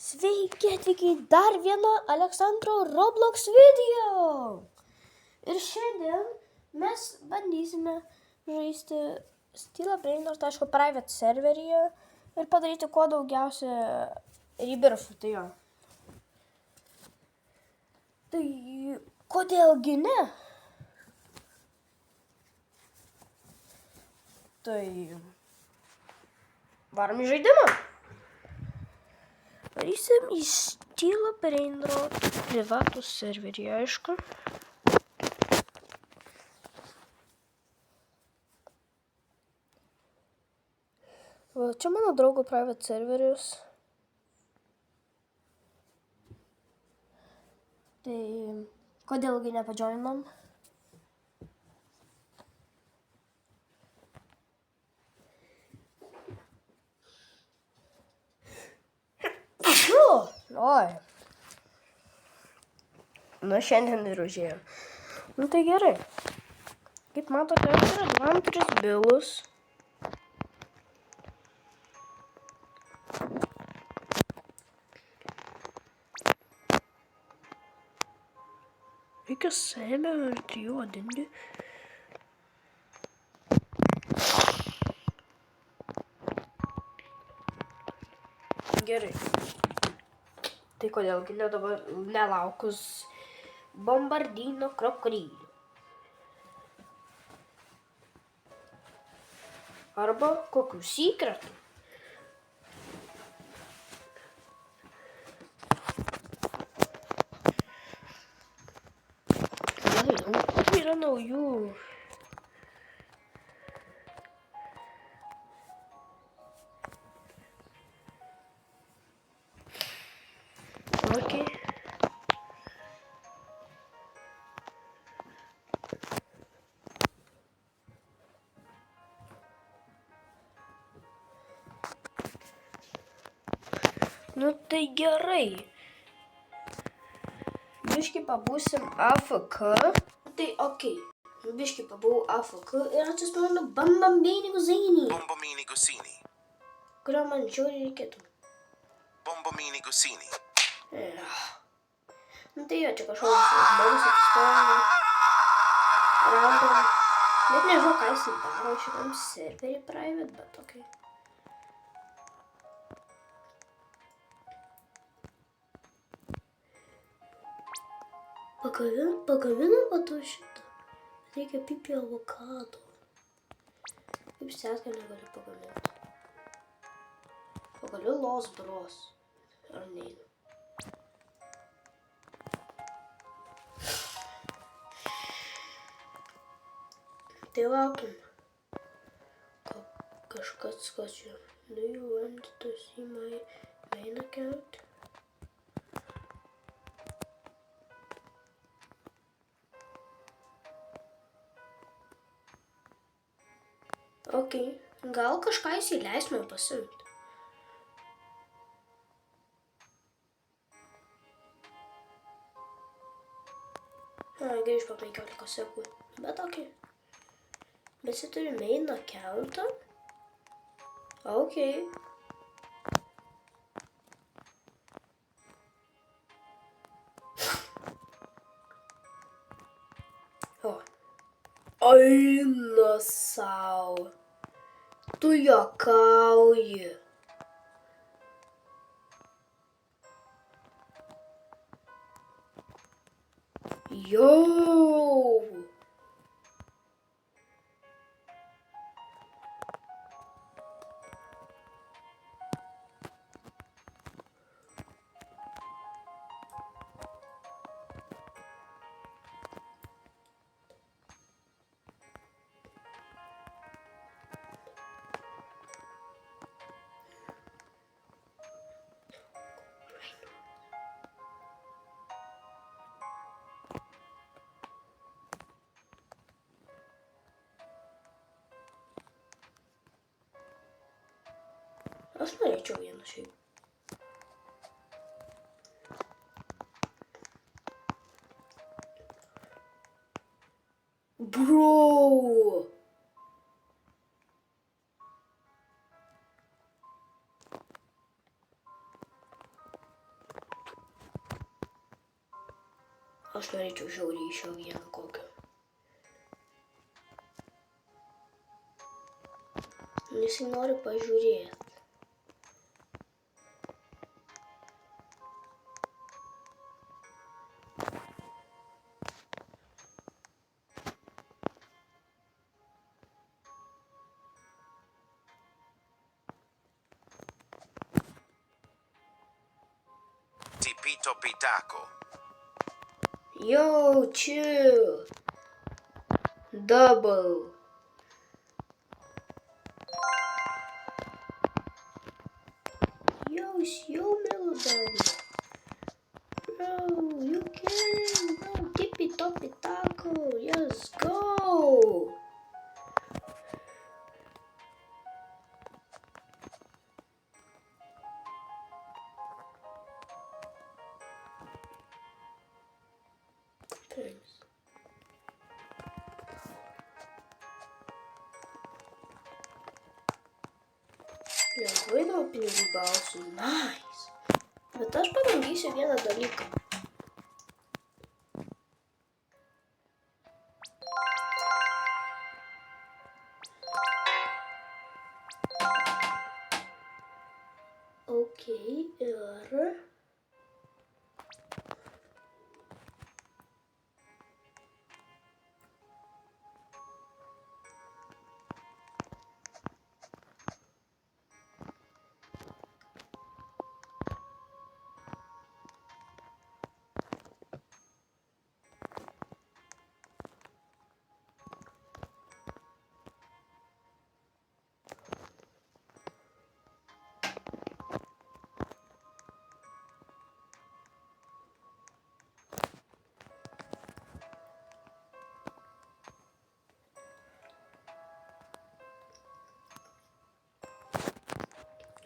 Sveiki atvykę į dar vieną Aleksandro Roblox video. Ir šiandien mes bandysime žaisti Steelabrainers.private serveryje ir padaryti kuo daugiausia rebirthų. Tai kodėlgi ne? Tai varom į žaidimą. Varysim į Steelabrainers privatų serverį, aišku. Va, čia mano draugo private serveris. Tai kodėlgi nepadžoinam? Oi. Nu, šiandien ir užėjo. Nu, tai gerai. Kaip matote, yra Adventurous Bilus. Reikia sėmę ir 3 vadinti. Gerai. Tai kodėlgi ne dabar nelaukus bombardino krokodilų. Arba kokių sekretų. Yra naujų. Okay. Nu tai gerai. Biškį pabūsim AFK. Tai okei. Biškį pabūau AFK ir atsispirinu Bombomini Guzzini. Bombomini Guzzini. Kurio man žiauriai reikėtų. Bombomini Guzzini. Nu tai jo, čia kažkoks žmogus atsistoja. Random. Net nežinau, ką jis daro šitam serverį private, bet okei. Pagaminam patu šitą. Reikia pipi avokado. Kaip seską negaliu pagaminti. Pagaliu Los Bros. Ar neinu. Tai laukim. Kažkas skočiu. Do you want to see my main account? Okei. Gal kažką įsileis man pasimti. Grįž po 15 sekundžių. Bet okei. Bet jis turi main accountą. Okei. O. Eina sau. Tu juokauji. Jau. Aš norėčiau vieną šiaip. Bro! Aš norėčiau žiauriai iš jo vieną kokią. Jisai nori pažiūrėti. Tipito Pitaco. Yo, chill. Double. Yo, it's your middle double. Bro, you kidding? Bro, tippy toppy taco. Let's go. Thanks. Lengvai daug pinigų gausiu. Nice. Bet aš pabandysiu vieną dalyką. Okay, ir...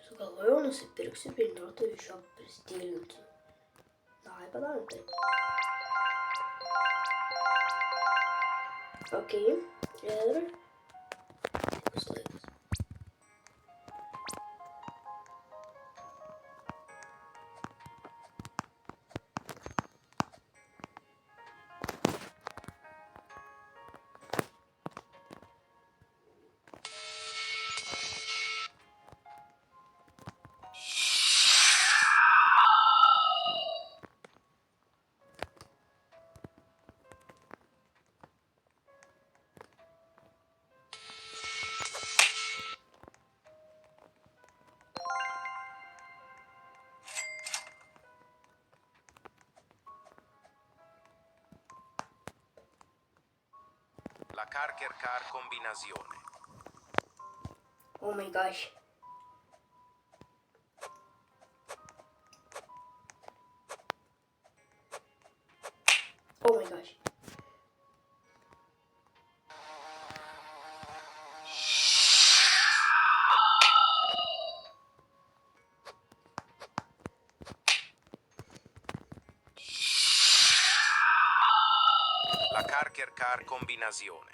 Sugalvojau nusipirksiu bilietų iš jo pristilinti. Davai padarom tai. Okay, ir... Bus laikas. La Carker Car combinazione. Oh my gosh. Oh my gosh. La Carker Car combinazione.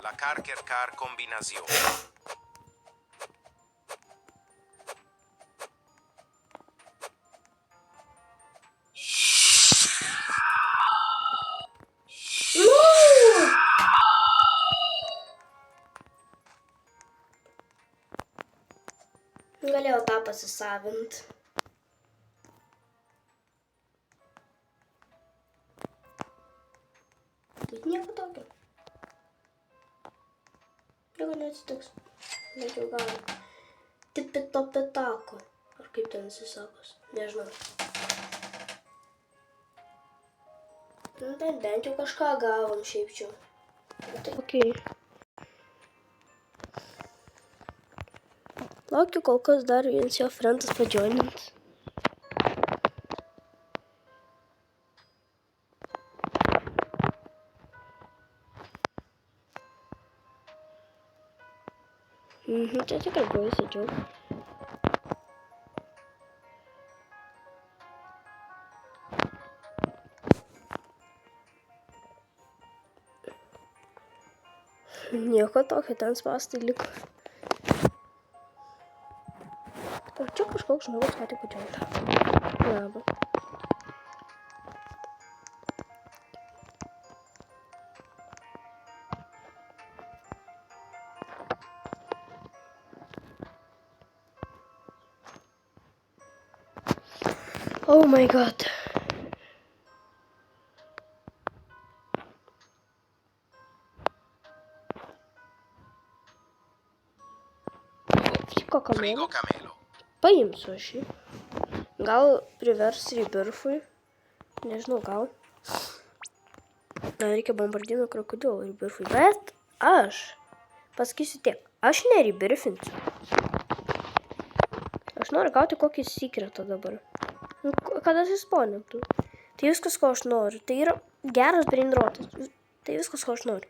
La Carker Car combinazione. Galėjau tą pasisavint. Tai nieko tokio. Nieko neatsitiks. Bet jau gal. Tipito pitako. Ar kaip ten įsisakos. Nežinau. Bent jau kažką gavom šiaip čia. Tai okei. Laukiu kol kas dar vienas jo frendas padžioinint. Čia tikrai buvo įsidžiau. Nieko tokio, ten spastai liko. Ar čia kažkoks žmogus ką tik pačiausia? Laba. Oh my god. Frigo Frigo kamelo. camelo. Paimsiu aš jį. Gal privers Rebirth'ui. Nežinau, gal. Reikia bombardino krokodilo Rebirth'ui. Bet aš pasakysiu tiek. Aš nerebirthinsiu. Aš noriu gauti kokį secretą dabar. Kada jis spawnėtų. Tai viskas, ko aš noriu. Tai yra geras brainrotas. Tai viskas, ko aš noriu.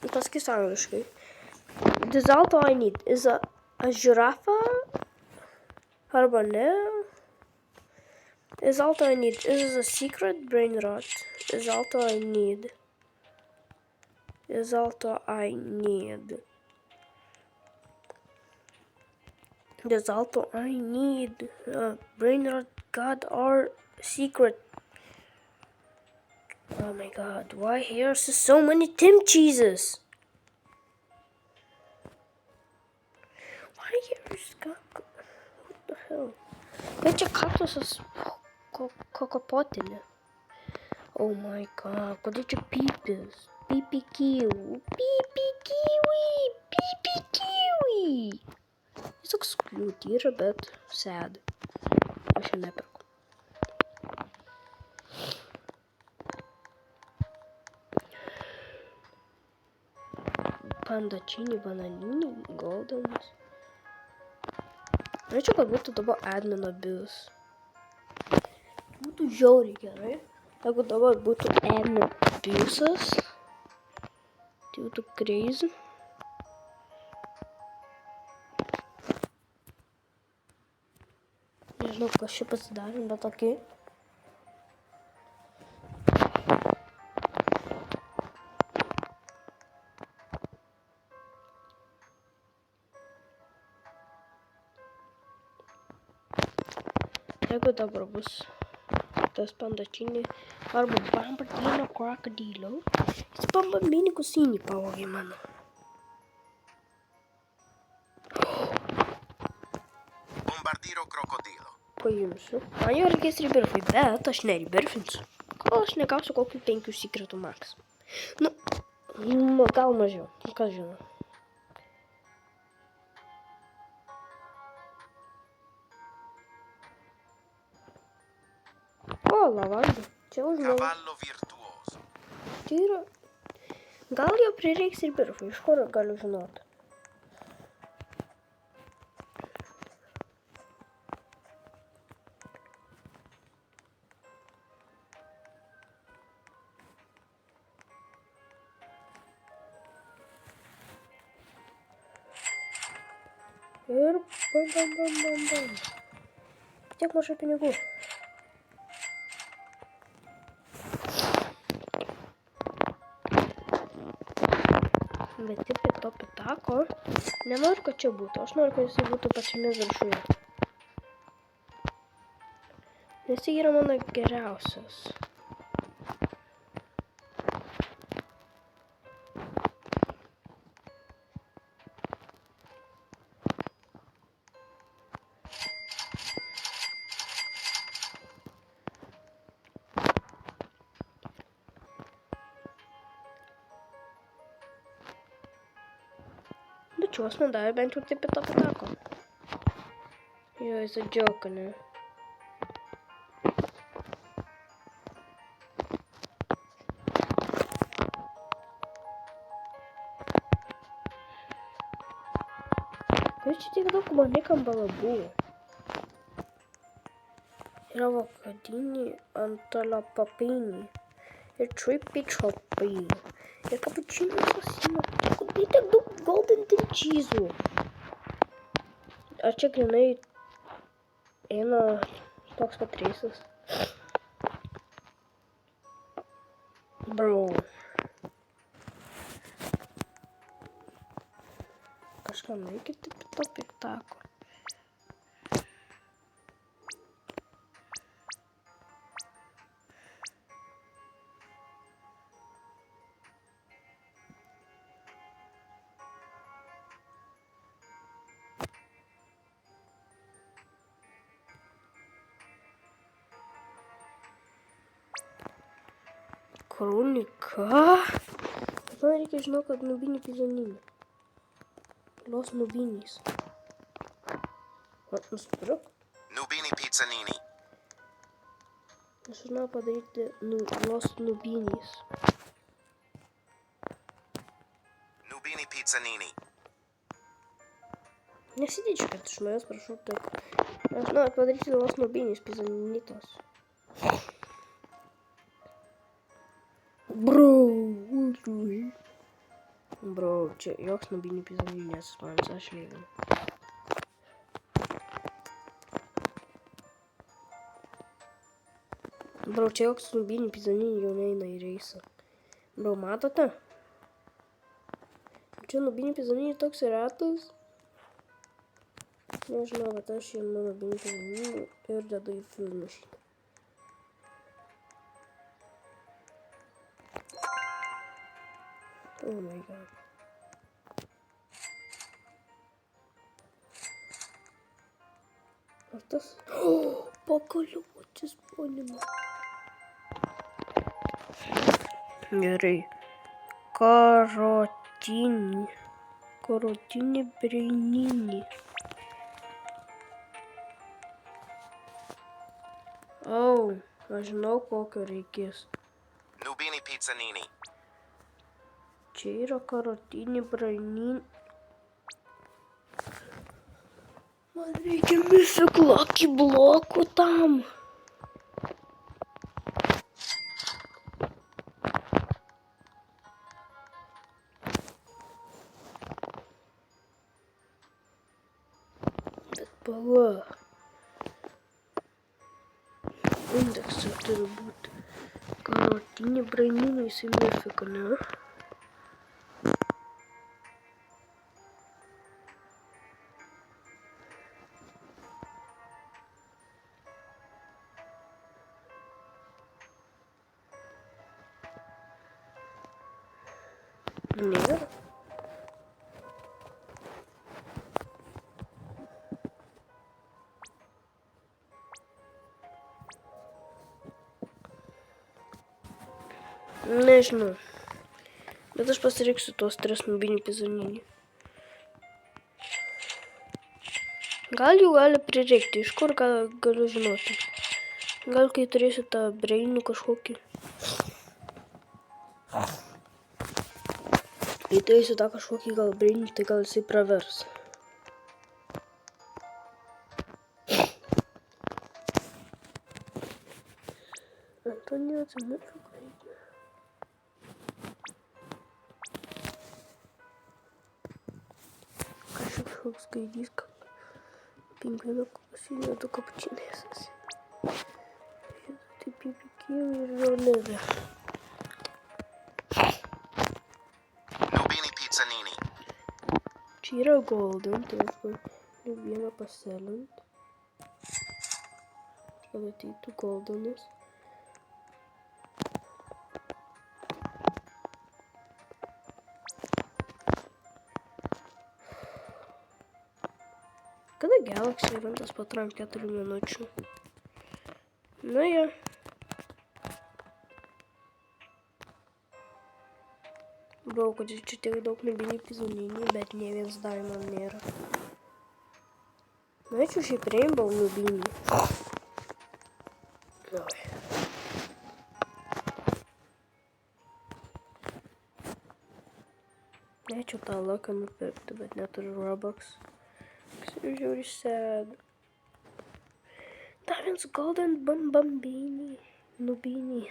Pasakysiu angliškai. This is all I need. Is a giraffe? Arba ne. Is all I need. Is a secret brain rot. Is all I need. Is all I need. That's all I need. Brain rot got our secret. Oh my god, why here's so many Tim cheeses? Why here's got... What the hell? Kai čia kaktusas kokopotinė. Oh my god, kodėl čia pipis? Pipi kiwi. Pipi kiwi. Pipi kiwi. Jis toks cute yra, bet sad. Aš jau neperku. Pandačinį, bananinį, goldenas. Norėčiau, kad būtų dabar admino bius. Būtų žiauriai gerai. Jeigu dabar būtų admin biusas, tai būtų crazy. Nežinau, kas čia pasidarė, bet okei. Jeigu dabar bus tas pandačinį arba bombardino krokodilo, jis mini kusinį pavogė mano. Bombardiro crocodilo. Paimsiu. Man jau reikės Rebirth'ui, bet aš nerebirthinsiu. Kol aš negausiu kokių 5 secretų max. Nu, gal mažiau, kas žino. O, lavanda. Čia už mano. Cavallo virtuoso. Tai yra... Gal jau prireiks Rebirth'ui, iš kur galiu žinoti. Ir bam. Tiek mažai pinigų. Bet taip to pitako. Nenoriu, kad čia būtų. Aš noriu, kad jisai būtų pačiame viršuje. Nes jis yra mano geriausias. Bet šiuos man davė bent jau taip to pitako. Jo, jis džiauka, ne? Kas čia tiek daug manikam balabų? Yra vakadinį, antalapapinį ir trippy choppy. Ir kapučinis asino. Kodėl tiek daug golden tin cheese'ų? Ar čia grinai eina toks pat reisas? Bro. nueikite to piktako. Kronika. Man reikia žinau, kad nubinį pizaninį. Los nubinys. Nusipirk. Nubini pizzanini. Aš žinau padaryti los nubinys. Nubini pizzanini. Nesityčiu, kad iš manęs prašau taip. Aš noriu padaryti los nubinys pizanitos. Bro, čia joks nubinį pizaninės manas, aš lyginu. Bro, čia joks nubinį pizaninį jau neina į reisą. Bro, matote? Čia nubinį pizaninį toks retas. Nežinau, bet aš imu nubinį pizaninį ir dedu į fuse mašiną. Oh my god. Ar tas? Pagaliau atsispaunino. Gerai. Karotinį breininį. Aš žinau, kokio reikės. Nubini pizzanini. Čia yra karotinį braininį. Man reikia mifiklokį blokų tam. Bet pala. Indeksai turi būti. Karotinį braininį į mifiką, ne? Nėra. Nežinau. Bet aš pasirinksiu tuos 3 nubinį pizaninį. Gal jų gali prireikti, iš kur galiu žinoti. Gal kai turėsiu tą breinų kažkokį. Kai turėsiu tą kažkokį gal breinį, tai gal jisai pravers. Antonija atsimiršo greitai. Kažkoks gaidys, kad pingvino kosinio du kapučinės. Taip įpikėjau ir jau nebe. Nubini pizzanini. Čia yra golden, tai aš galiu vieną paselint. Kad ateitų goldenas. Kada Galaxy eventas patrank 4 minučių? Nu jo. Bro, kad čia tiek daug nubinį pizaninį, bet nė vienas diamond nėra. Norėčiau šiaip rainbow nubinį. Oi. Norėčiau tą laką nupirkti, bet neturiu Robux. Žiūri sad. Dar vienas golden bambinį. Nubinį.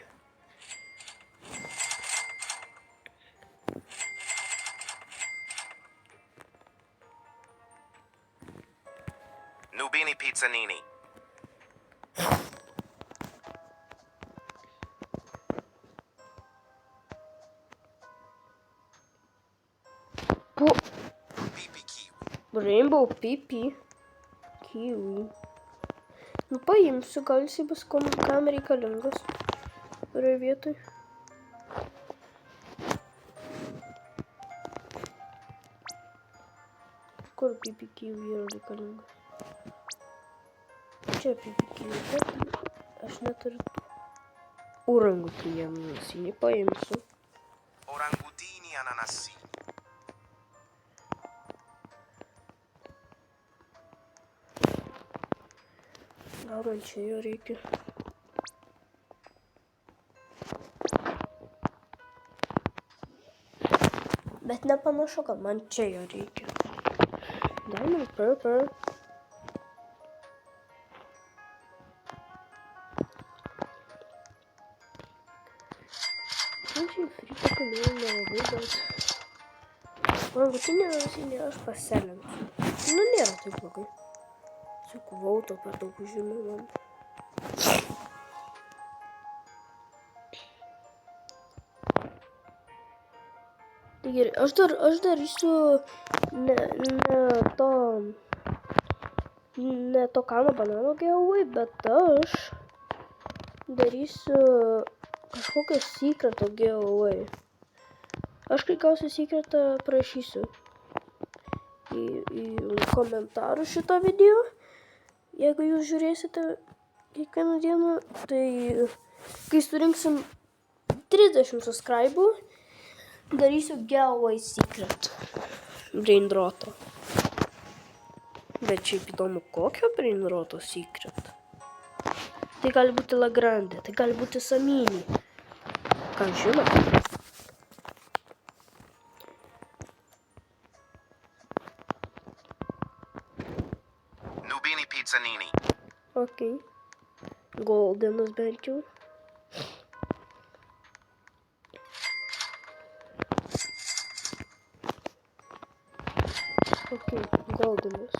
Nubini pizzanini. Po. Pipi kiwi. Rainbow PP. Kiwi. Nu paimsiu, gal jisai bus kam reikalingas. Kurioje vietoj. Kur PP kiwi yra reikalingas? Čia PP kiwi, bet aš neturiu tų. Orangutinį ananasinį paimsiu. Orangutini ananasini. Gal man čia jo reikia. Bet nepanašu, kad man čia jo reikia. Diamond purple. Šiaip frito kamėjų nelabai, bet orangutinį ananasinį aš pasiselinsiu. Nu, nėra taip blogai. Sikuvau to per daug žinau man. Tai gerai, aš darysiu ne to kano banano giveaway, bet aš darysiu kažkokio secreto giveaway. Aš kai gausiu secretą prašysiu į komentarus šito video. Jeigu jūs žiūrėsite kiekvieną dieną, tai kai surinksim 30 subscribų, darysiu giveaway secret brainroto. Bet šiaip įdomu, kokio brainroto secret. Tai gali būti Lagrande, tai gali būti Samini. Ką žinot? Nubini pizzanini. Ok. Goldenas bent jau. Ok, goldenas.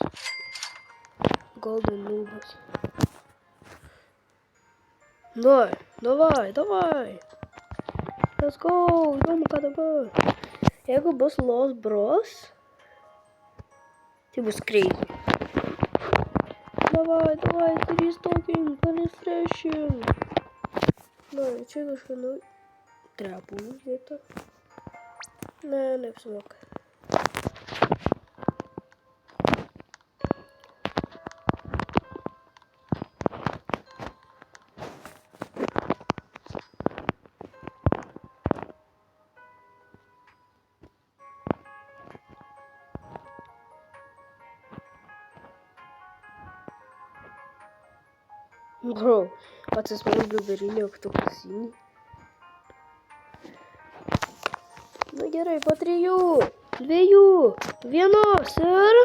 Golden nubas. Davai. Let's go. Įdomu, ką dabar. Jeigu bus Los Bros, tai bus crazy. Давай, 3 стокинг, порефрешинг. Ну, čia kažkada trepų vieta. Ne, neapsimoka. Bro, atsispaus bliuberinį oktopusinį. Na gerai, po 3, 2, 1 ir...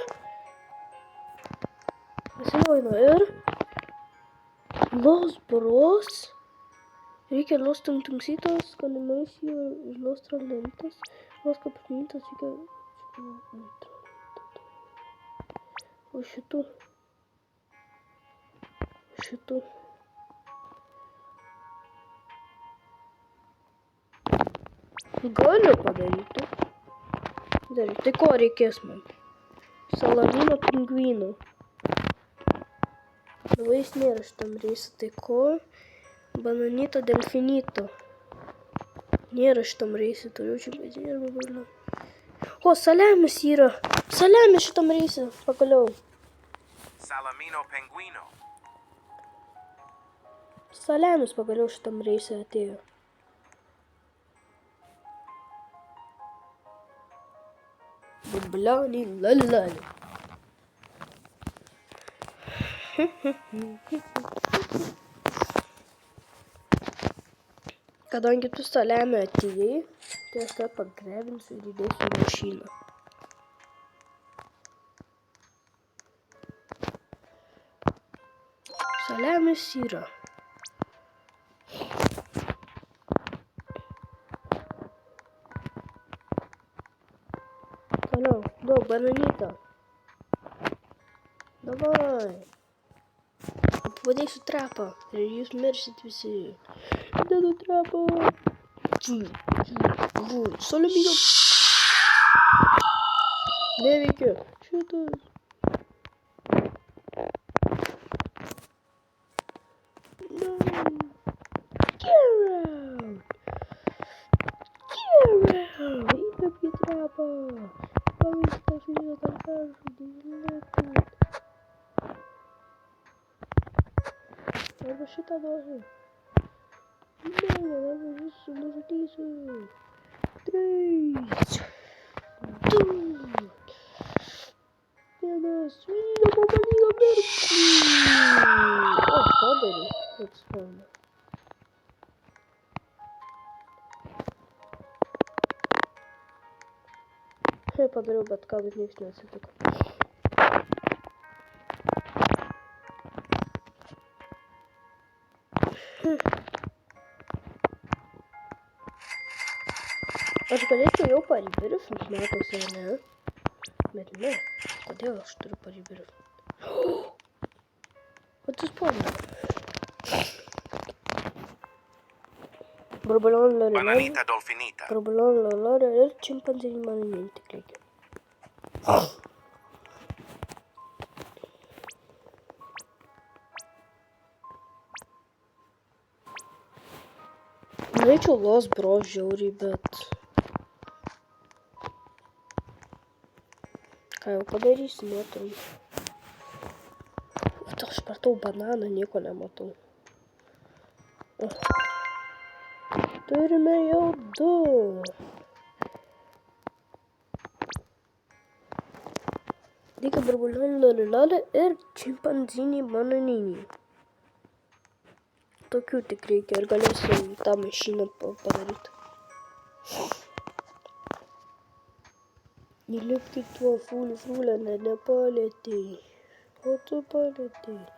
Pasinaujino ir... Los Bros. Reikia Los Tungsitos, Animacijų ir Los Trolentas. Los Kapitanitas reikia... O šitų... Galiu padaryti. Tai ko reikės man? Salamino pingvino. Dabar jis nėra šitam reisui. Tai ko? Bananito delfinito. Nėra šitam reisui. Turiu čia bedėrų būna. O, saliamis yra. Saliamis šitam reisui. Pagaliau. Salamino penguino. Saliamis pagaliau šitam reisui atėjo. Bliani lalilali. Kadangi tu saliamį atėjai, tai aš tą pagrebinsiu ir įdėsiu mašiną. Saliamis yra. Toliau, daug bananito. Davai. Padėsiu trapą ir jūs mirsit visi. Dedu trapą. Salamino. Neveikia. šitas? No. Get out! Įkvėp į trapą. Pavyksta šį karkažudį. Arba šitą duosiu. Ne, arba visų nužudysiu. 3, 2, 1. Svinga pamalyga mirklį. O, padariau. Atspauna. Padariau bet ką, bet nieks neatsitiko. Aš galėčiau jau paribirifint matosi, ar ne? Bet ne. Kodėl aš turiu paribirifint? Atsispaudę. Barbalon lori. Bananita dolfinita. Barbalon lori ir čimpanzinį man tik reikia. Norėčiau Los Bros žiauriai, bet... Ką jau padarysi, matau. Aš matau bananą, nieko nematau. Turime jau 2. Reikia barbalionį lolį ir čimpanzinį bananinį. Tokių tik reikia ir galėsiu tą mašiną padaryti. Įlipti tuo frūlę, nepalėtėjai. O tu palėtėjai.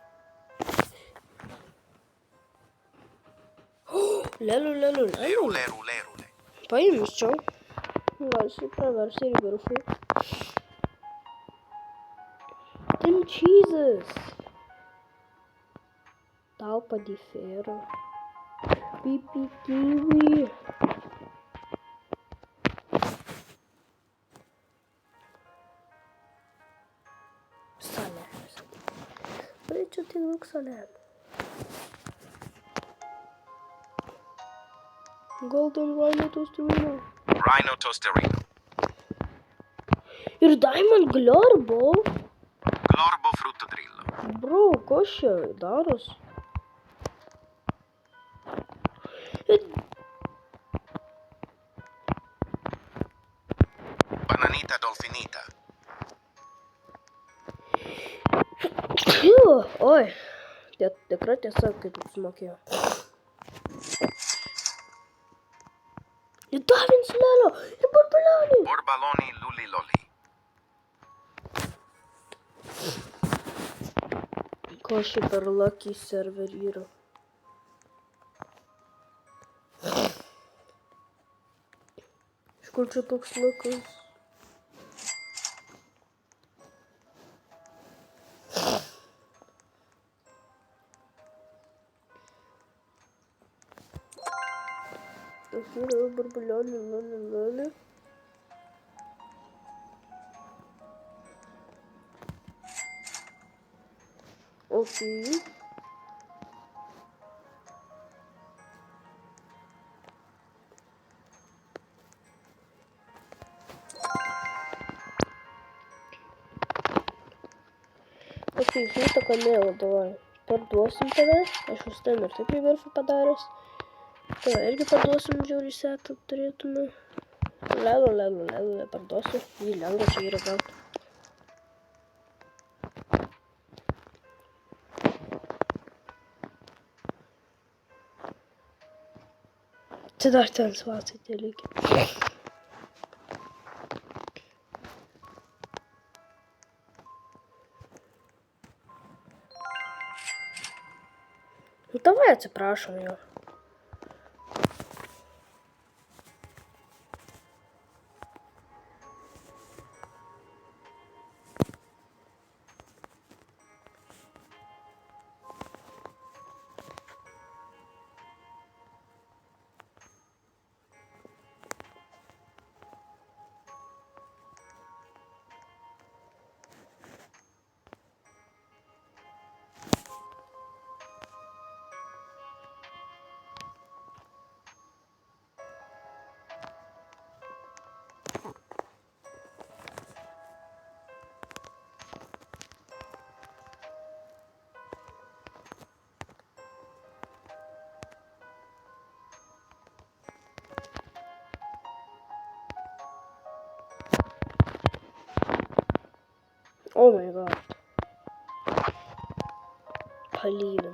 Lelu. Leru. Paimčiau. Gal praversi ir viršų. Tim cheeses. Talpa di ferro. Pipi kiwi. Salėmis. Norėčiau tik daug salėmų. Golden Rhino Toasterino. Rhino tosterino. Ir Diamond Glorbo. Glorbo fruttodrillo. Bro, kas čia daros? Bananita dolfinita. Oi, tikra tiesa, kaip sumokėjo. Ir dar vienas lelo, ir barbalonį. Borbaloni luliloli. Ko ši per lucky server yra? Iš kur čia toks lukas? Tas yra barbalionį, loli. Okay. Окей, žinai, kamėlą, davai. Parduosim tave. Aš už ten ir taip į viršų padaręs. Tave irgi parduosim, žiauriai setą turėtume. Lelu, parduosiu. Jį lengva čia yra gauti. Čia dar ten svatai tie lygiai. Nu, davai atsiprašom jo. Oh my god. Palylino.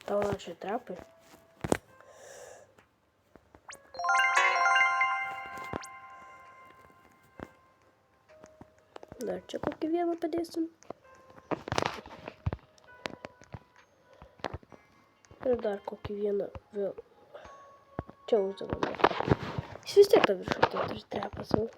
Tau čia trapai. Dar čia kokį vieną padėsim. Ir dar kokį vieną vėl. Čia uždavome. Jis vis tiek tą viršutę turi trepą savo.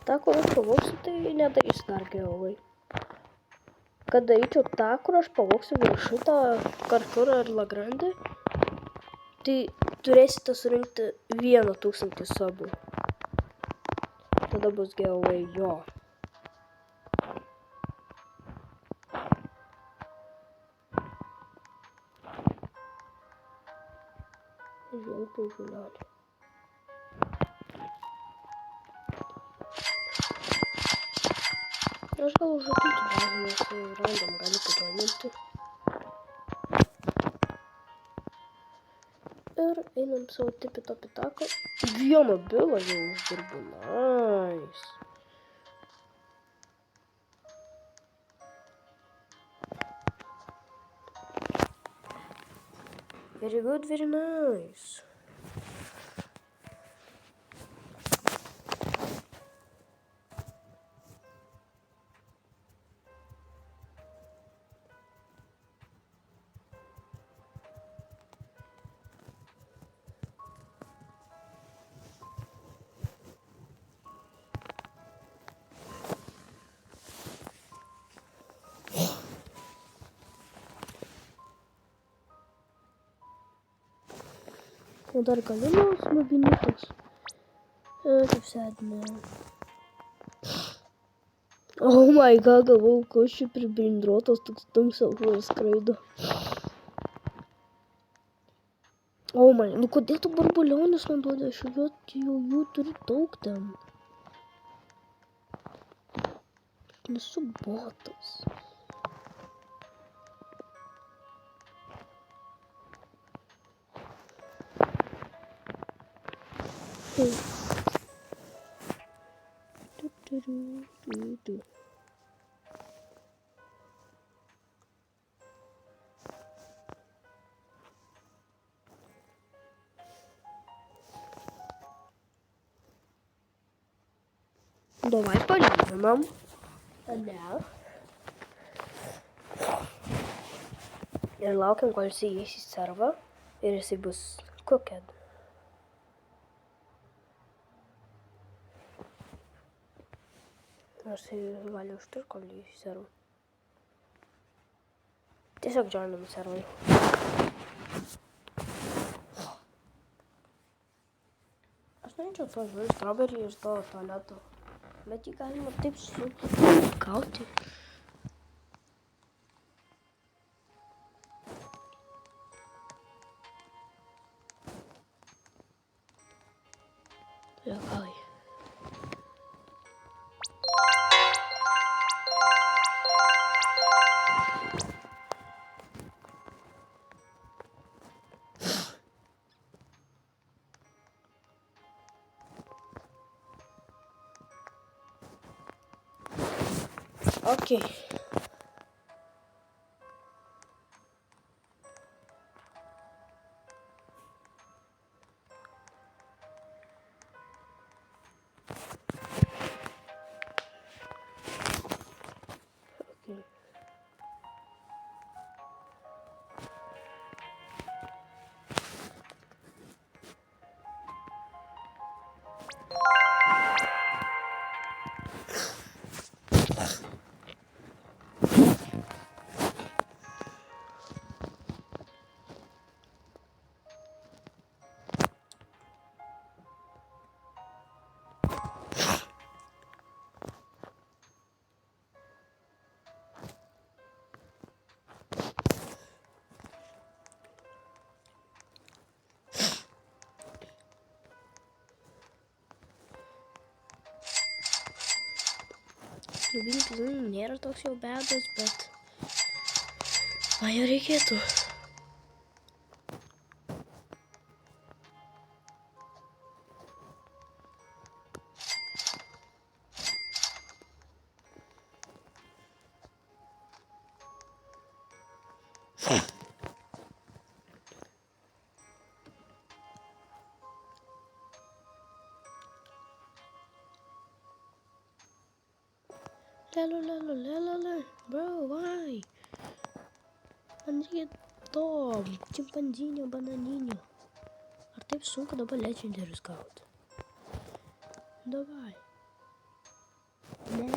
Ta, kur aš pavogsiu, tai nedarysiu dar giveaway. Kad daryčiau tą, kur aš pavogsiu viršutą Karturą ir Lagrandį, tai turėsite surinkti 1000 subų. Tada bus giveaway jo. Vėl pažuliuoti. Aš gal užrakinti bazą, nes random gali pajoininti. Ir einam savo tipi-topi taką. Vieną bylą jau uždirbu. Nice. Very good, very nice. O dar Galinos lubiniukas. Kaip sedime. Oh my god, galvau, kas čia pribrindruotas toks tamsiausias skraido. Oh my, nu kodėl tu burbulionis man duodi, aš jų turiu daug ten. Nesu botas. Давай полюбим. Да. Ir laukiam, kol jisai įeis į servą ir jisai bus cooked. Nors jisai gali užtrukt, kol įeis į servą. Tiesiog joinam serverį. Aš norėčiau to žodžiu strawberry iš to tualeto. Bet jį galima taip sugauti. Juokauji. Okay. Rubinės nėra toks jau bedas, bet man jo reikėtų. Lelo, bro, why? Man reikia to čimpanzinio bananinio. Ar taip sunku dabar legendarius gauti? Davai. Ne.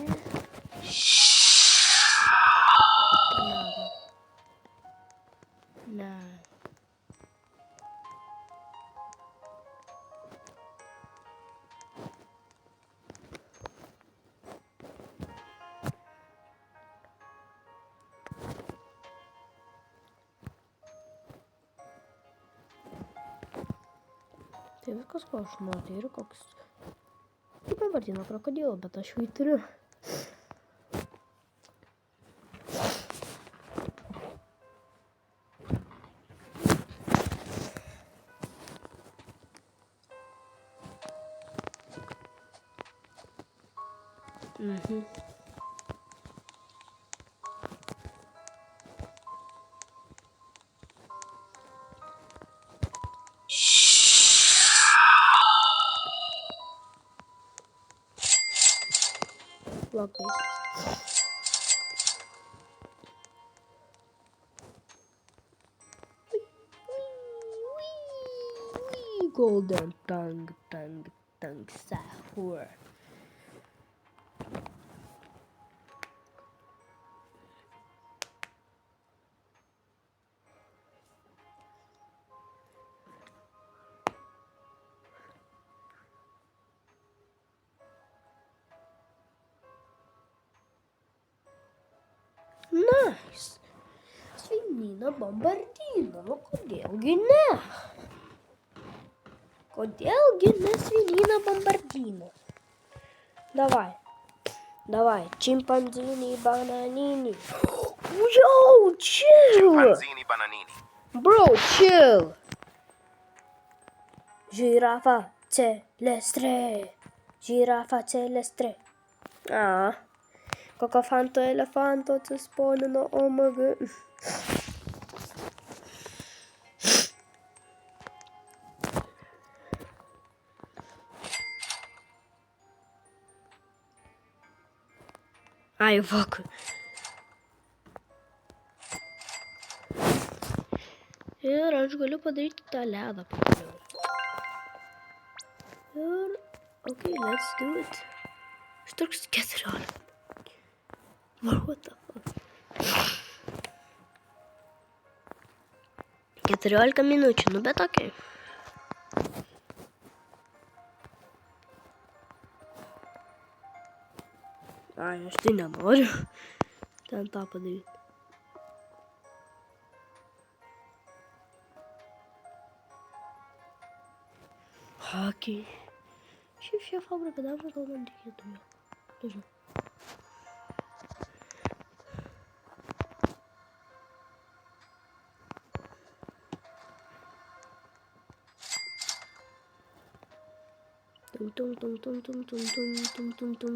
Ne. Tai viskas, ko aš noriu, tai yra koks... Kaip man vardino krokodilo, bet aš jų turiu. Labai. Golden tongue sahur. Nice. Svinina bombardino, nu kodėlgi ne? Kodėlgi ne svinina bombardino? Давай, чимпанзини бананини. Yo, chill! Panzini bananini. Bro, chill! Girafa celestre. Kokofanto elefanto atsisponino, omg. Ai, fuck. Ir aš galiu padaryti tą ledą pagaliau. Ir, okay, let's do it. Užtruks 14. What the fuck? 14 minučių, nu bet okei. Ai, aš tai nenoriu ten tą padaryti. Okei. Šiaip šią fabriką dažnai gal man reikėtų jo. Nežinau.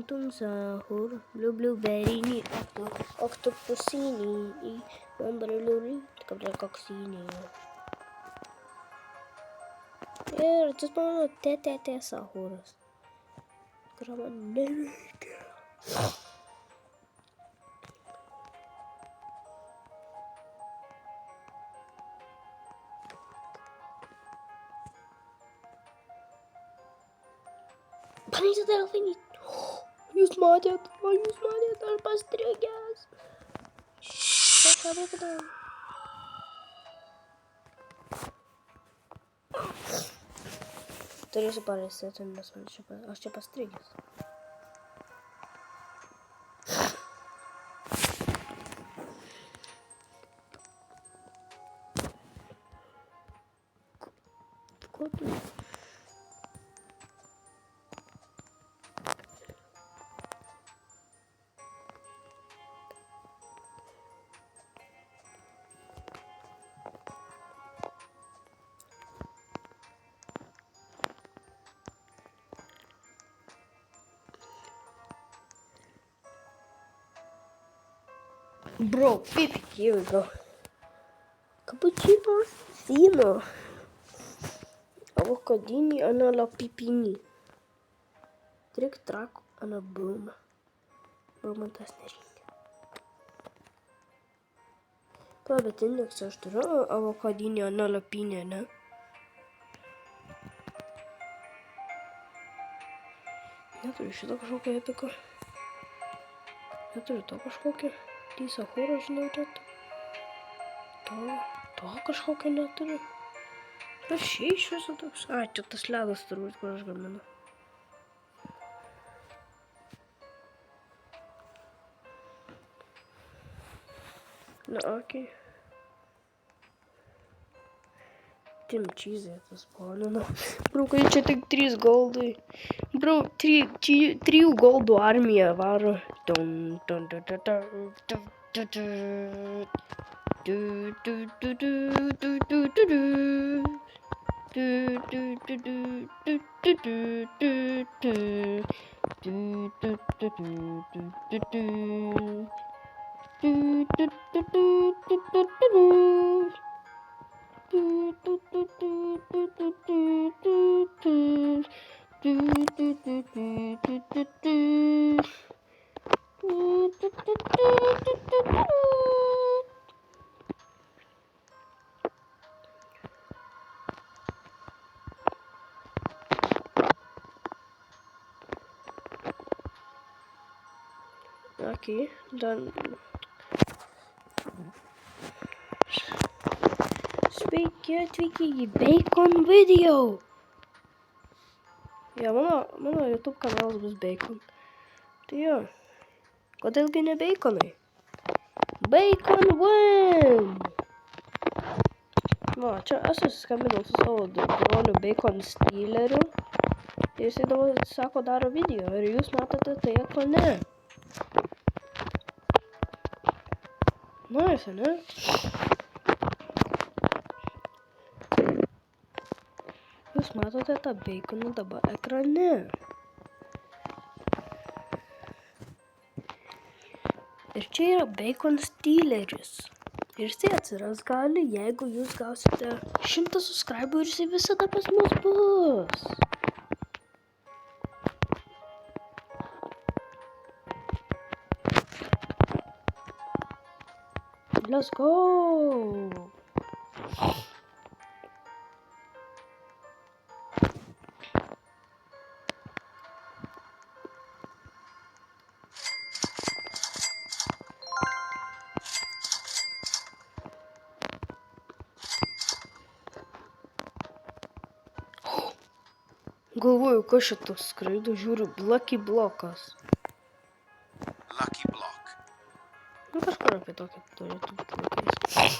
Tung sahur, blueberry ni octopusini, bombaruluri, koksini. Ir atsispaudo TTT sahuras. Kurio man nereikia. Paneita delfinį. Jūs matėt, aš pastrigęs. Ką padarau? Turėsiu paresetinti, nes aš čia pastrigęs. Ko tu? Bro, pipi, here we go. Cappuccino, fino. Avocadini alla la pipini. Trick track alla bruma. Bruma tas nereikia. Bet indeksą aš turiu avokadinį alla la pinė, ne? Neturiu šito kažkokio epiko. Neturiu to kažkokio. Tysa hūro, žinau, retų. To kažkokio neturiu. Ir šiai iš viso toks. Čia tas ledas turbūt, kur aš gaminu. Na, okei. Tim cheesė tas spawnino. Bro, kai čia tik 3 goldai. Bro, 3 goldų armija varo. Okay, dann sveiki atvykę į Bacon video. Ja, mano YouTube kanalas bus Bacon. Tai jo, kodėlgi ne Baconai? Bacon win! Va, čia aš susiskambinau su savo broliu Bacon Stealeriu. Ir jisai dabar sako daro video ir jūs matote tai ekrane. Nice, ne? Jūs matote tą baconą dabar ekrane. Ir čia yra Bacon Stealeris. Ir jisai atsiras gali, jeigu jūs gausite 100 subscriberių ir jisai visada pas mus bus. Let's go! Galvoju, kas šitas skraido, žiūriu, Lucky Blokas. Lucky Block. Nu, kažkur apie tokį turėtų būti laikais.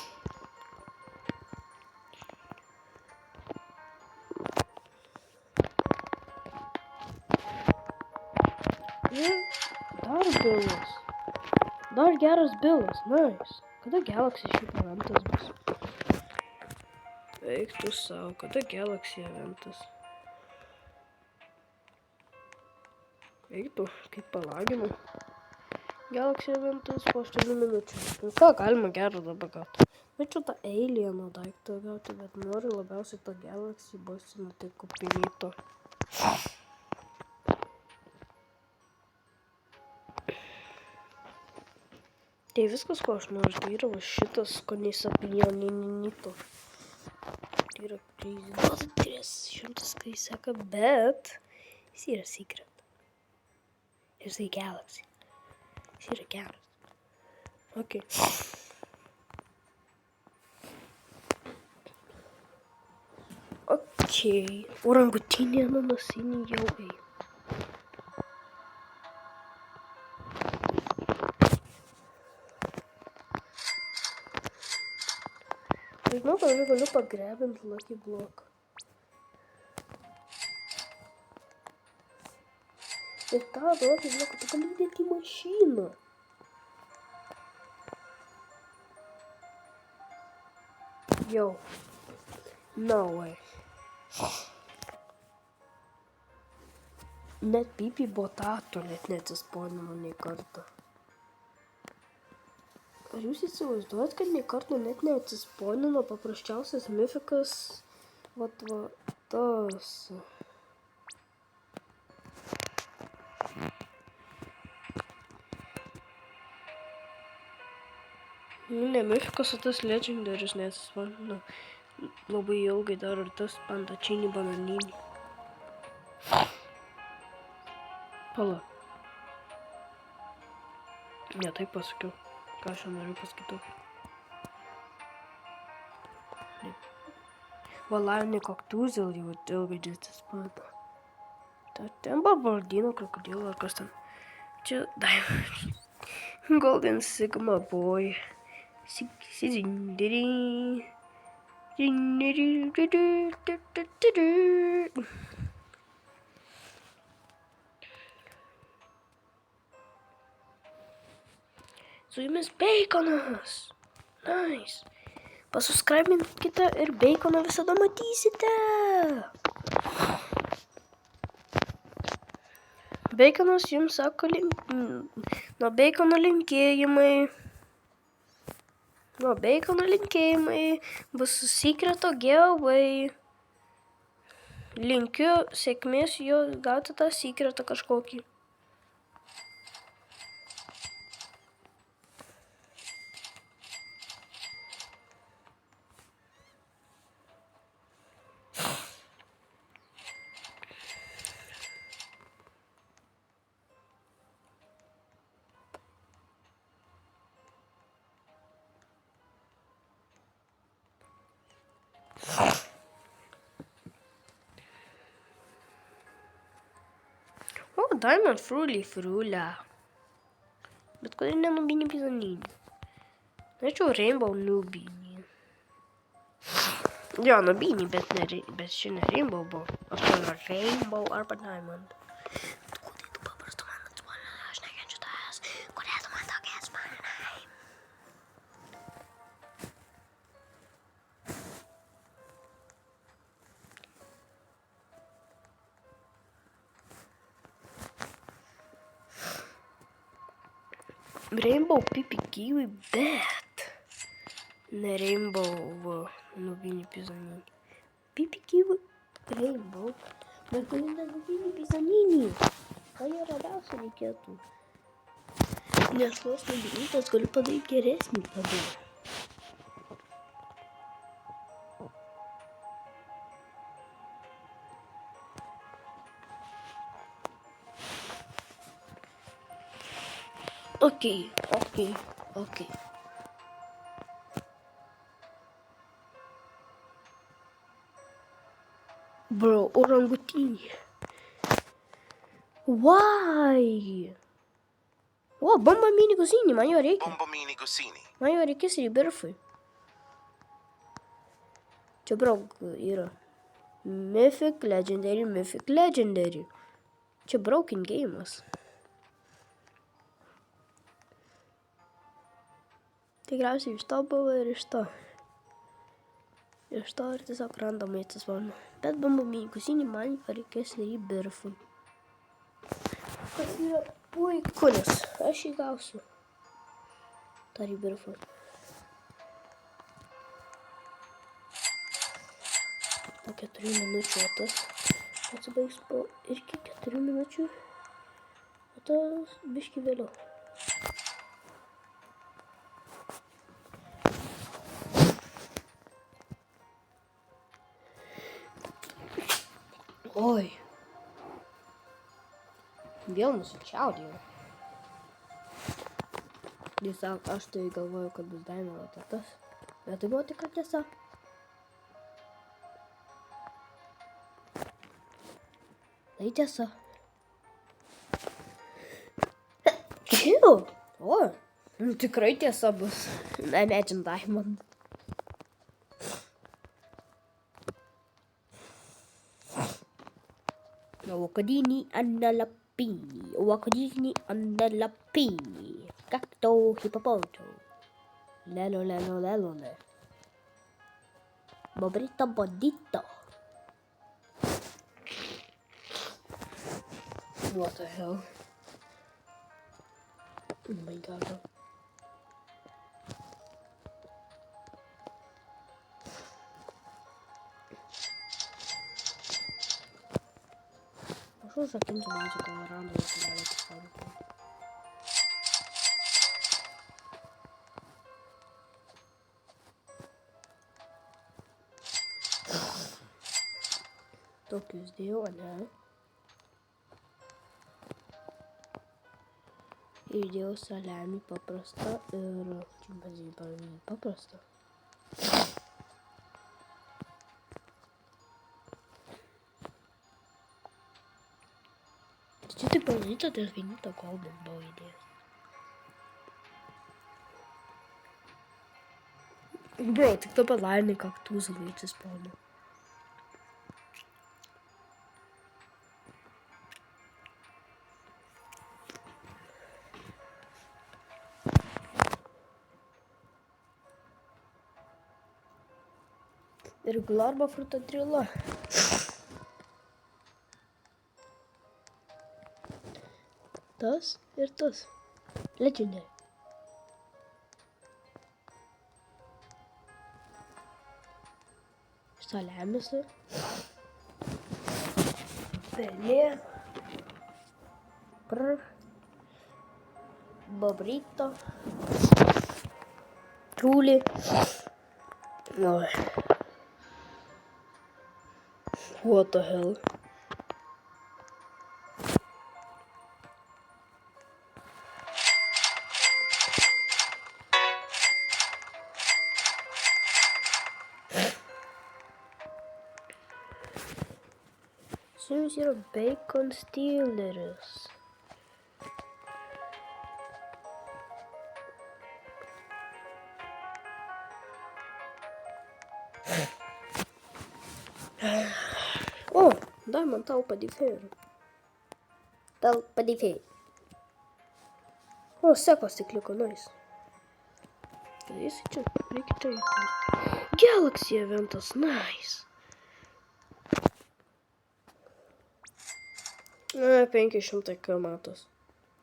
Ir dar bilas. Dar geras bilas, nice. Kada Galaxy šiaip eventas bus? Eiktų savo, kada Galaxy eventas? Eiktų, kaip palaginu. Galaxy eventas po 8 minučių. Nu ką galima gero dabar gauti? Norėčiau tą Alieno daiktą gauti, bet noriu labiausiai tą Galaxy Bosino tai kupinito. Tai viskas, ko aš noriu, tai yra va šitas skoniai sapinioninito. Tai yra crazy. 300 kai seka, bet jis yra secret. Ir jisai Galaxy. Jis yra geras. Ok. Ok. Orangutinė ananasinė jau ėjo. Žinau, kad aš galiu pagrebinti Lucky Block. Ir tą Lucky Block tu gali įdėti į mašiną. Yo. No way. Net pipi botato net neatsispawnino nei kartą. Ar jūs įsivaizduojat, kad nei karto net neatsisponino paprasčiausias mifikas? Va tas. Ne mifikas, o tas legendaris neatsisponino. Labai ilgai dar ir tas pandačinį bananinį. Pala. Ne taip pasakiau. Ką aš noriu pasakyti? Valainį koktūzėl jau ilgai neatsisponino. Ten barbardino krokodilo ar kas ten. Čia Diamond. Golden Sigma Boy. Su jumis Baconas. Nice. Pasubscribinkite ir Baconą visada matysite. Baconas jums sako nuo Bacono linkėjimai. Nuo Bacono linkėjimai bus secreto giveaway. Linkiu sėkmės jo gauti tą secretą kažkokį. O, Diamond Frulia. Bet kodėl ne nubinį pizaninį? Norėčiau Rainbow nubinį. Jo, nubinį, bet čia ne Rainbow buvo. Aš noriu Rainbow arba Diamond. Kodėl tu paprastu man atsparinai? Aš nekenčiu tavęs. Kodėl tu man tokia atsparinai? Rainbow pipi kiwi, bet ne Rainbow nubinį pizaninį. Pipi kiwi, Rainbow, bet kodėl ne nubinį pizaninį? Ką jo labiausiai reikėtų? Nes tuos nubinytas galiu padaryti geresnį tada. Okay. Bro, orangutinį. Why? O, bomba mini guzinį, man jo reikia. Bombomini Gosini. Man jo reikės rebirfui. Čia brauk yra. Mythic, Legendary. Čia broken game'as. Tikriausiai iš to buvo ir iš to. Iš to ir tiesiog randomai atsispauna. Bet bombomini guzinį man reikės rebirfui. Kas yra puiku, nes aš jį gausiu. tą rebirfą. Po 4 minučių, o tas atsibaigs po irgi 4 minučių, o tas biškį vėliau. Oi. Vėl nusičiaudėjau. Tiesiog aš tai galvoju, kad bus Daimelo tas. Bet tai buvo tikra tiesa. Tai tiesa. O, tikrai tiesa bus. Imagine Diamond. Wakadini anda lapini. Cacto hippopoto. Lelo. Bobrito bodito. What the hell? Oh my god. užrakinti medžiagą verandoje, tai gali pasirodyti. Tokius dėjau, ne? Įdėjau saliamį paprastą ir čimpanzį paprastą. Čia tik pavyzdžiui, tai finito golden buvo įdėjęs. Bro, tik dabar laimė kaktūzą laikyti spaudė. Regular arba frutatrila. Tas ir tas. Legendary. Saliamis. Pelė. Bobrito. Trulį. Oi. What the hell? Su jums yra bacon stealeris. O, dai man talpą difėjų. Talpą difėjų. O, sekos tik liko, nice. Tai jis čia, reikia čia įti. Galaxy eventas, nice. 500 km.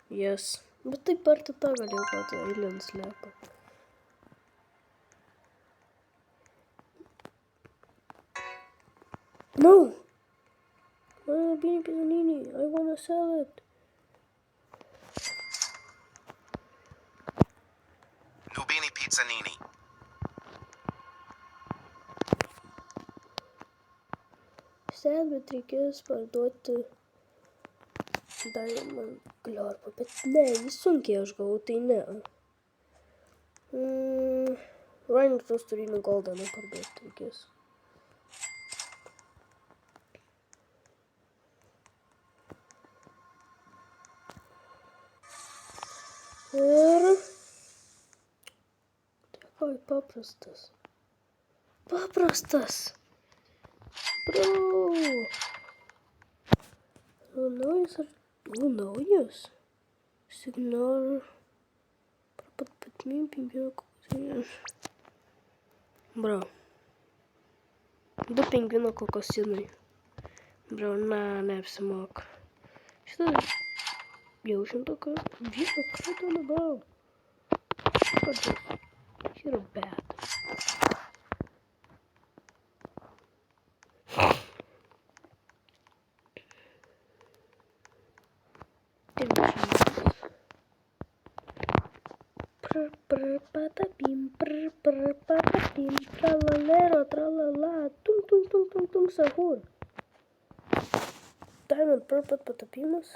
Yes. Bet taip arti tą galėjau pat Alien slepą. No! Beanie Pizzanini, I wanna sell it. Nubini Pizzanini. Sel, bet reikės parduoti Diamond Glorba, bet ne, jis sunkiai aš gavau, tai ne. Rhinoceros turinį goldaną parduoti reikės. Ir... Oi, paprastas. Paprastas! Bro! Naujas ar... naujas? Signal... Patmin, pingvino kokosinės. Bro. 2 pingvino kokosinai. Bro, neapsimoka. Šitas... jau 100 kartų. Vieno karto nabau. Čia yra bad. Patapim, tralalero, tralala, tum, sahur. Diamond purple patapimas.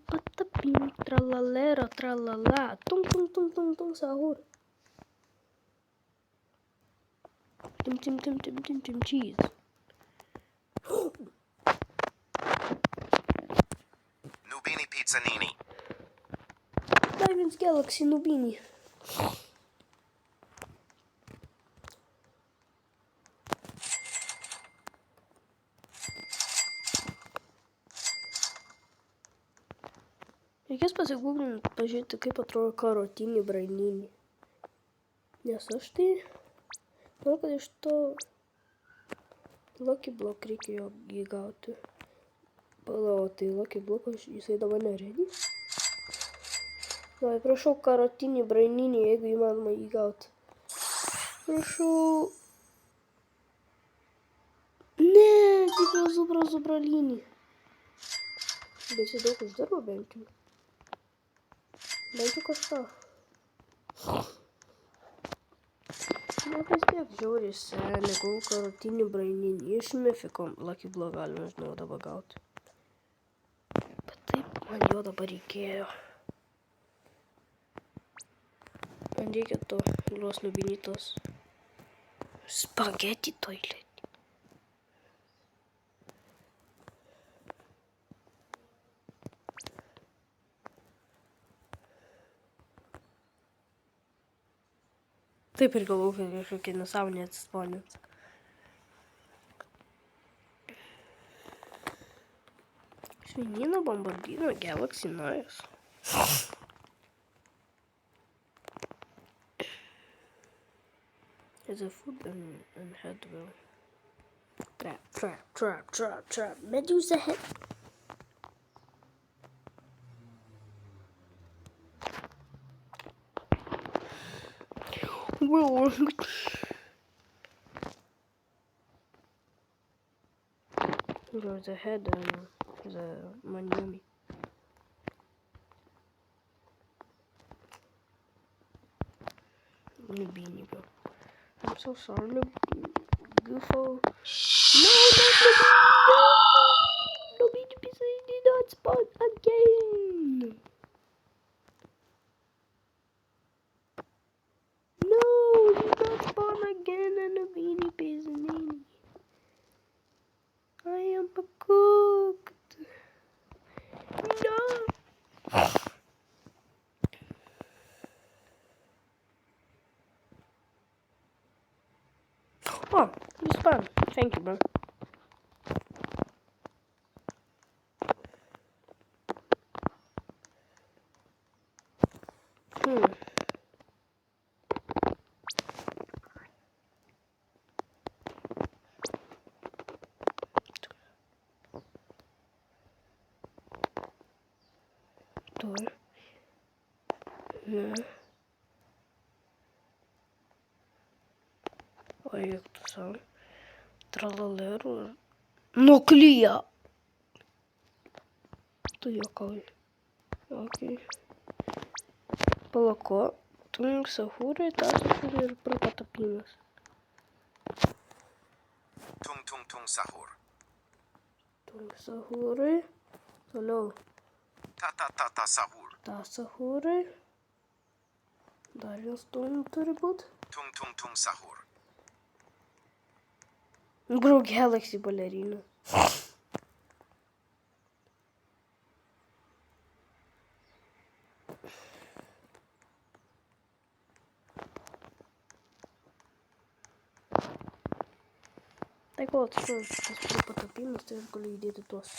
Patapim, tralalero, tralala, tum, sahur. Tim, cheese. Nubini Pizzanini. Diamond's Galaxy Nubini. Reikės pasigūglinti, pažiūrėti, kaip atrodo karotinį braininį. Nes aš tai... manau, kad iš to... Lucky Block reikėjo jį gauti. Palau, tai Lucky Block, jisai dabar neredi. Vai, prašau karotinį braininį, jeigu įmanoma jį gauti. Prašau. Ne, tikras zubralinį. Bet jis daug uždirba bent jau. Bent jau kažką. Na, vis tiek žiauriai senė, kol karotinį braininį iš Mifiko Lucky Block galima, žinau, dabar gauti. Bet taip, man jo dabar reikėjo. Man reikia to glos nubinytos spaghetti toilet. Taip ir galvau, kad kažkokie nesąmonė atsispaunins. Švinyno bombardino Galaxy Nice. There's a food and head will. Trap. Medusa head. Whoa. There's a head and the Manumi. Nubini, bro. I'm so sorry, Goofo. No, Nubini did not spawn again. No, did not spawn again, and Nubini Pizzanini. I am cooked. No. Oh, you spawned. Thank you, bro. Door. Yeah. Ой, як то сам. Тралалеру. Nuklija. Tu juokauji. Okei. Palako. Tung sahūrai, tą sahūrai ir prapatapimas. Tung sahur. Tung sahūrai. Toliau. Ta sahur. Ta sahūrai. Dar vienas tung turi būt. Tung sahur. Bro, Galaxy balerina. Tai kol atsiprašau, tas prapatapimas, tai aš galiu įdėti tuos.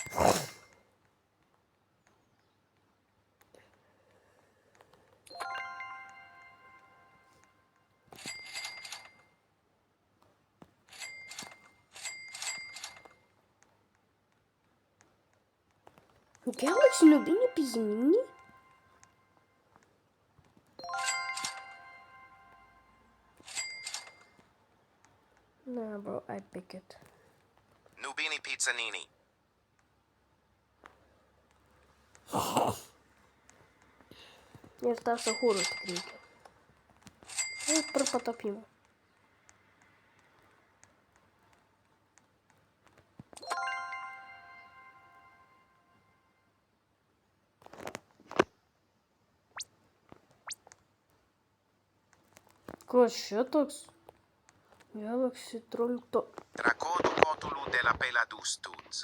Galaxy Nubini Pizzanini? Nah, bro, I pick it. Nubini Pizzanini. Ir tą sahūrą tik reikia. Ir prapatapimą. Kas šitoks? Galaxy Trolto. Tracodo cotulu della Peladustuz.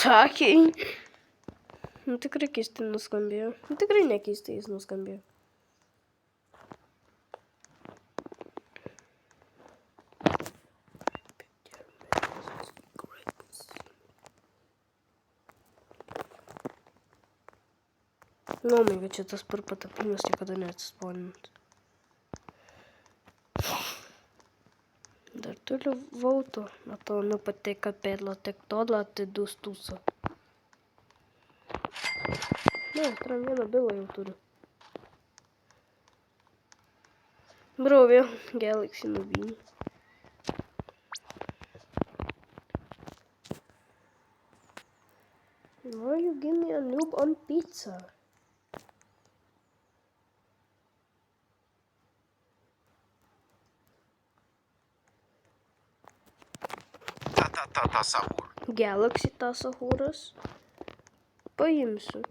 Takiai. Nu tikrai keistai nuskambėjo. Nu tikrai nekeistai jis nuskambėjo. Nu, mėga, čia tas prapatapimas niekada neatsispaunint. Dar toliau vauto, na to nupateika pedla tek todla tai 2000. Ne, tram vieną bylą jau turiu. Bro, vėl Galaxy nubynė. Why you give me a noob on pizza? Ta sahur. Galaxy tasahūras. Paimsiu.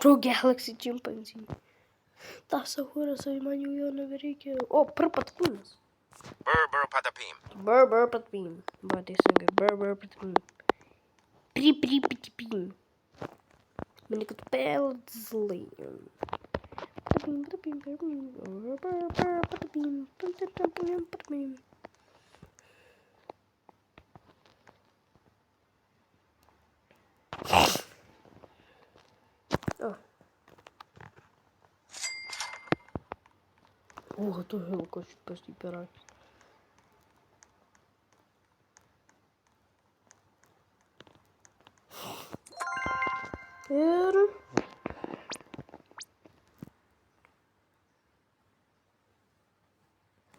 Bro, Galaxy chimpanzee. Tasahūras, man jau nebereikia. O, patapynas. Burr patapim. Burr patapym. Va, teisingai. Burr patapym. Patapym. Mane kad peldzlai. Patapym. О, то жилка чуть почти пирать. Ir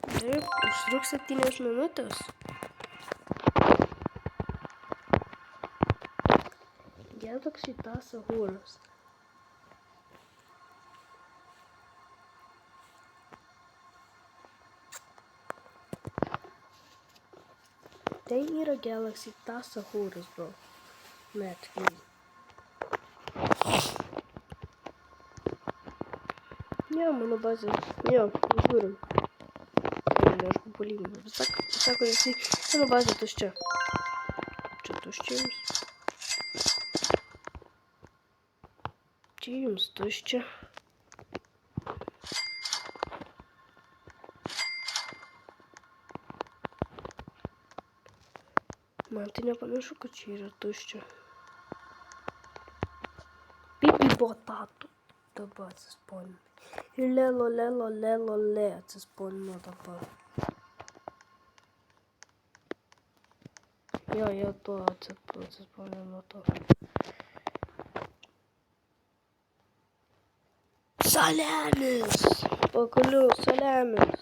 taip, užtruks 7 minutės. Galaxy tasahūras. Tai yra Galaxy tasahūras, bro. Net, Jo, mano bazė. Jo, žiūrim. Ne, aš papalyginu. Sako, jisai, mano bazė tuščia. Čia tuščia jums. Čia jums tuščia. Man tai nepanašu, kad čia yra tuščia. Pipi potato. Dabar atsisponina. Ir lelo atsisponino dabar. Jo, to atsisponino to. Saliamis! Pagaliau, saliamis.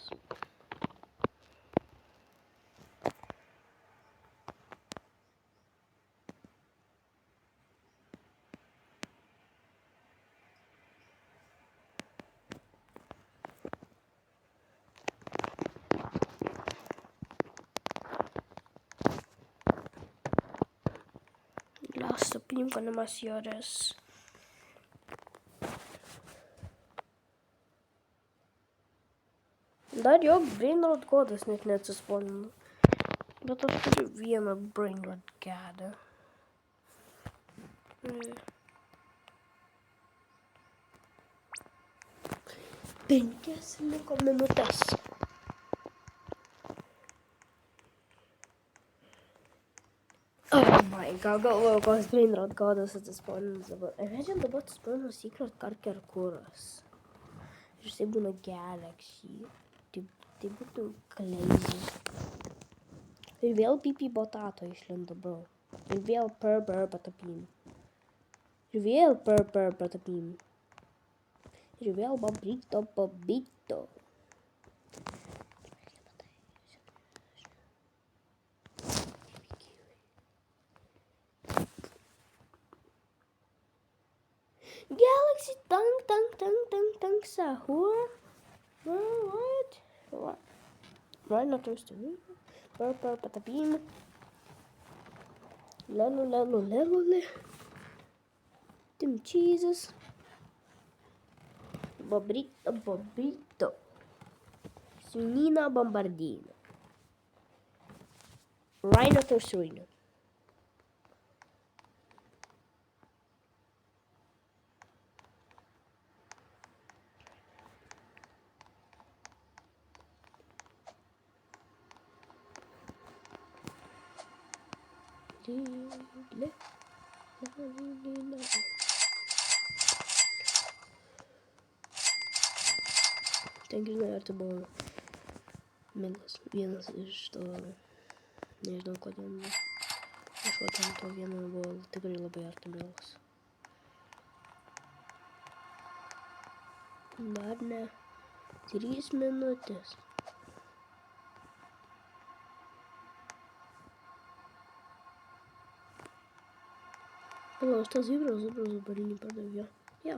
Las animaciones. Dar jo brainrot kodas net neatsisponino. Bet aš turiu vieną brainrot kodą. 5 liko minutės. Oh my god, galvoju, koks brainrot kodas atsisponins dabar. Imagine dabar atsisponino Secret Karker kuras. Ir jisai būna Galaxy. Tai būtų crazy. Ir vėl pipi potato išlindo, bro. Ir vėl burr patapim. Ir vėl burr patapim. Ir vėl babito. Galaxy tank sahur. What? Why not toast? Burr patapim. Lelule. Tim cheeses. Bobrito. Suinina bombardina. Rhino torsuino. Ten girdėti buvo vienas iš to, nežinau kodėl, kažkokiam to vieno buvo tikrai labai artimiausias. Dar ne 3 minutės. Palauk, tas Zibras barinį pardavė. Ja.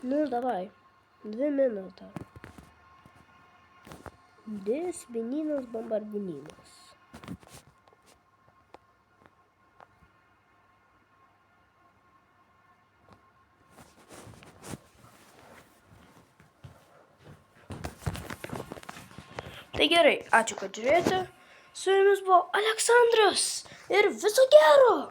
Ну, давай. 2 минуты. 10 meninas bombardininas. Tai gerai, ačiū, kad žiūrėjote. Su jumis buvo Aleksandras ir viso gero.